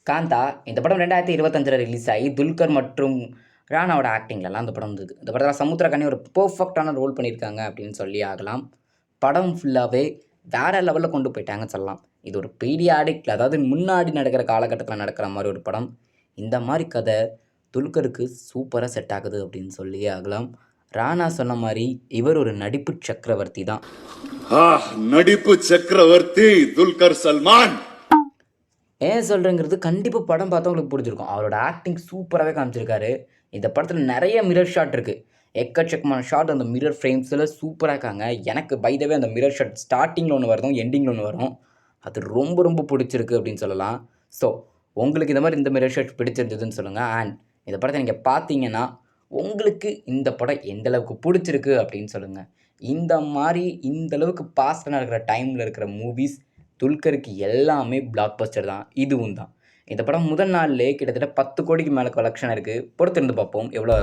காந்தா இந்த படம் 2025 ரிலீஸ் ஆகி துல்கர் மற்றும் ராணாவோட ஆக்டிங்லலாம் அந்த படம் வந்தது. இந்த படத்தில் சமுத்திரக்கனி ஒரு பெர்ஃபெக்டான ரோல் பண்ணியிருக்காங்க அப்படின்னு சொல்லி ஆகலாம். படம் ஃபுல்லாகவே வேறு லெவலில் கொண்டு போயிட்டாங்கன்னு சொல்லலாம். இது ஒரு பீரியாடிக், அதாவது முன்னாடி நடக்கிற காலகட்டத்தில் நடக்கிற மாதிரி ஒரு படம். இந்த மாதிரி கதை துல்கருக்கு சூப்பராக செட் ஆகுது அப்படின்னு சொல்லி ஆகலாம். ராணா சொன்ன மாதிரி இவர் ஒரு நடிப்பு சக்கரவர்த்தி தான். நடிப்பு சக்கரவர்த்தி துல்கர் சல்மான். ஏன் சொல்கிறேங்கிறது கண்டிப்பாக படம் பார்த்தா உங்களுக்கு பிடிச்சிருக்கும். அவரோட ஆக்டிங் சூப்பராகவே காமிச்சிருக்காரு. இந்த படத்தில் நிறைய மிரர் ஷாட் இருக்குது. எக்கச்சக்கமான ஷாட் அந்த மிரர் ஃப்ரேம்ஸில் சூப்பராக இருக்காங்க. எனக்கு பைதவே அந்த மிரர் ஷாட் ஸ்டார்டிங்கில் ஒன்று வரும், எண்டிங்கில் ஒன்று வரும். அது ரொம்ப ரொம்ப பிடிச்சிருக்கு அப்படின்னு சொல்லலாம். ஸோ உங்களுக்கு இந்த மாதிரி இந்த மிரர் ஷாட் பிடிச்சிருந்ததுன்னு சொல்லுங்கள். அண்ட் இந்த படத்தை நீங்கள் பார்த்தீங்கன்னா உங்களுக்கு இந்த படம் எந்த அளவுக்கு பிடிச்சிருக்கு அப்படின்னு சொல்லுங்கள். இந்த மாதிரி இந்தளவுக்கு பாஸ்டாக நடக்கிற டைமில் இருக்கிற மூவிஸ் துல்கருக்கு எல்லாமே பிளாக் பஸ்டர் தான். இதுவும் தான். இந்த படம் முதல் நாள்லேயே கிட்டத்தட்ட 10 கோடிக்கு மேலே கலெக்ஷன் இருக்குது. பொறுத்திருந்து பார்ப்போம் எவ்வளோ.